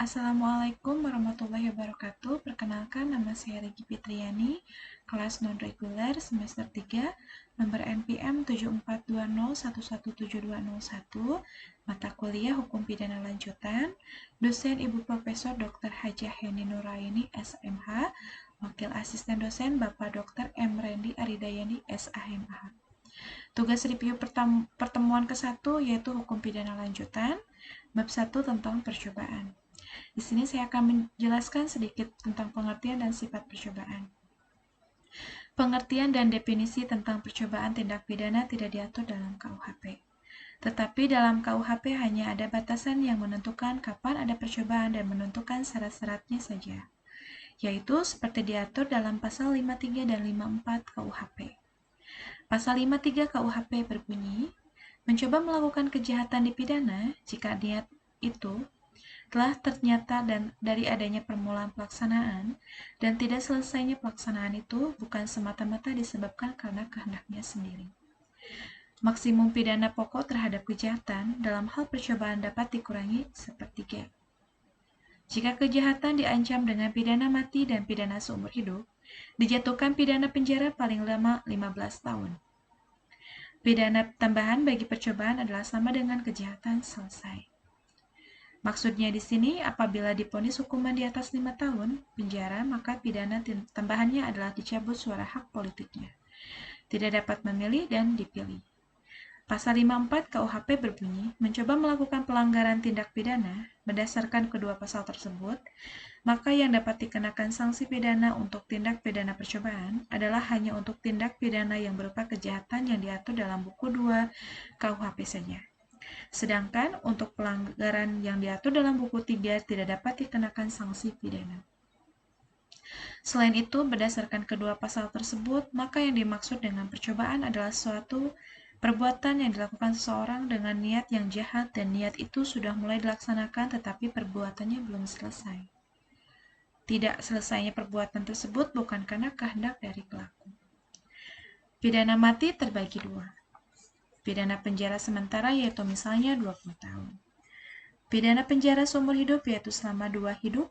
Assalamualaikum warahmatullahi wabarakatuh. Perkenalkan, nama saya Regi Fitriani, kelas non-reguler semester 3, nomor NPM 7420117201, mata kuliah Hukum Pidana Lanjutan, dosen Ibu Profesor Dr. Hajah Heni Nuraini, SMH, wakil asisten dosen Bapak Dr. M. Rendi Aridayani, SAMH. Tugas review pertemuan ke-1 yaitu Hukum Pidana Lanjutan, bab 1 tentang percobaan. Di sini saya akan menjelaskan sedikit tentang pengertian dan sifat percobaan. Pengertian dan definisi tentang percobaan tindak pidana tidak diatur dalam KUHP. Tetapi dalam KUHP hanya ada batasan yang menentukan kapan ada percobaan dan menentukan syarat-syaratnya saja, yaitu seperti diatur dalam pasal 53 dan 54 KUHP. Pasal 53 KUHP berbunyi, mencoba melakukan kejahatan dipidana jika niat itu telah ternyata dan dari adanya permulaan pelaksanaan dan tidak selesainya pelaksanaan itu bukan semata-mata disebabkan karena kehendaknya sendiri. Maksimum pidana pokok terhadap kejahatan dalam hal percobaan dapat dikurangi sepertiga. Jika kejahatan diancam dengan pidana mati dan pidana seumur hidup, dijatuhkan pidana penjara paling lama 15 tahun. Pidana tambahan bagi percobaan adalah sama dengan kejahatan selesai. Maksudnya di sini, apabila diponis hukuman di atas 5 tahun penjara, maka pidana tambahannya adalah dicabut suara hak politiknya. Tidak dapat memilih dan dipilih. Pasal 54 KUHP berbunyi, mencoba melakukan pelanggaran tindak pidana berdasarkan kedua pasal tersebut, maka yang dapat dikenakan sanksi pidana untuk tindak pidana percobaan adalah hanya untuk tindak pidana yang berupa kejahatan yang diatur dalam buku 2 KUHP saja. Sedangkan untuk pelanggaran yang diatur dalam buku 3 tidak dapat dikenakan sanksi pidana. Selain itu, berdasarkan kedua pasal tersebut, maka yang dimaksud dengan percobaan adalah suatu perbuatan yang dilakukan seseorang dengan niat yang jahat dan niat itu sudah mulai dilaksanakan tetapi perbuatannya belum selesai. Tidak selesainya perbuatan tersebut bukan karena kehendak dari pelaku. Pidana mati terbagi dua. Pidana penjara sementara yaitu misalnya 20 tahun. Pidana penjara seumur hidup yaitu selama 2 hidup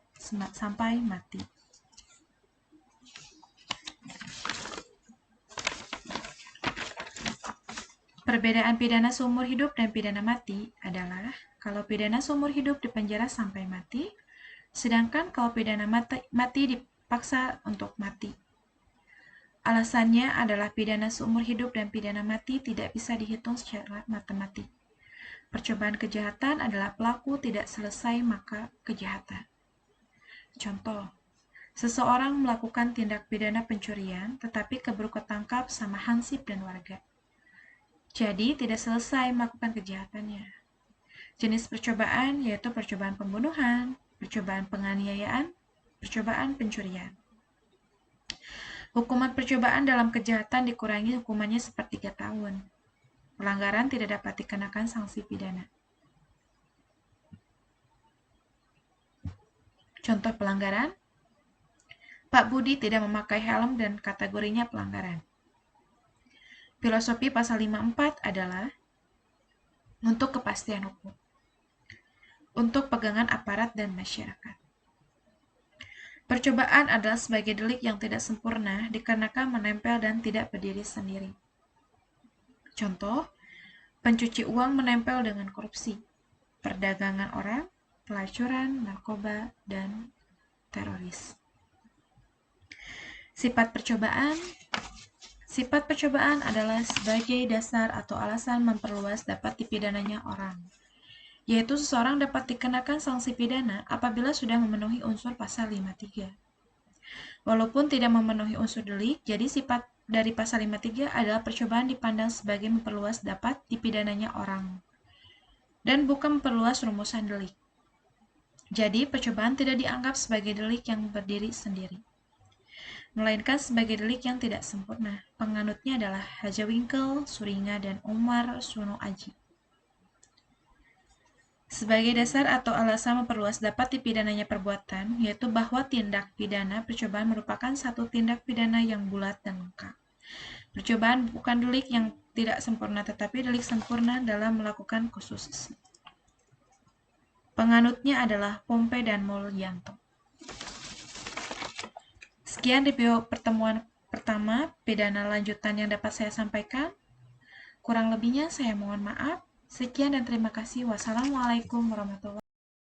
sampai mati. Perbedaan pidana seumur hidup dan pidana mati adalah kalau pidana seumur hidup dipenjara sampai mati, sedangkan kalau pidana mati dipaksa untuk mati. Alasannya adalah pidana seumur hidup dan pidana mati tidak bisa dihitung secara matematik. Percobaan kejahatan adalah pelaku tidak selesai maka kejahatan. Contoh, seseorang melakukan tindak pidana pencurian tetapi keburu ketangkap sama hansip dan warga. Jadi tidak selesai melakukan kejahatannya. Jenis percobaan yaitu percobaan pembunuhan, percobaan penganiayaan, percobaan pencurian. Hukuman percobaan dalam kejahatan dikurangi hukumannya sepertiga tahun. Pelanggaran tidak dapat dikenakan sanksi pidana. Contoh pelanggaran, Pak Budi tidak memakai helm dan kategorinya pelanggaran. Filosofi pasal 54 adalah untuk kepastian hukum, untuk pegangan aparat dan masyarakat. Percobaan adalah sebagai delik yang tidak sempurna dikarenakan menempel dan tidak berdiri sendiri. Contoh, pencuci uang menempel dengan korupsi, perdagangan orang, pelacuran, narkoba, dan teroris. Sifat percobaan adalah sebagai dasar atau alasan memperluas dapat dipidananya orang, yaitu seseorang dapat dikenakan sanksi pidana apabila sudah memenuhi unsur pasal 53. Walaupun tidak memenuhi unsur delik, jadi sifat dari pasal 53 adalah percobaan dipandang sebagai memperluas dapat dipidananya orang, dan bukan memperluas rumusan delik. Jadi, percobaan tidak dianggap sebagai delik yang berdiri sendiri, melainkan sebagai delik yang tidak sempurna. Penganutnya adalah Hajawinkel, Suringa, dan Umar Suno Aji. Sebagai dasar atau alasan memperluas dapat dipidananya perbuatan, yaitu bahwa tindak pidana percobaan merupakan satu tindak pidana yang bulat dan lengkap. Percobaan bukan delik yang tidak sempurna, tetapi delik sempurna dalam melakukan khusus. Penganutnya adalah Pompe dan Mulyanto. Sekian review pertemuan pertama pidana lanjutan yang dapat saya sampaikan. Kurang lebihnya saya mohon maaf. Sekian dan terima kasih. Wassalamualaikum warahmatullahi wabarakatuh.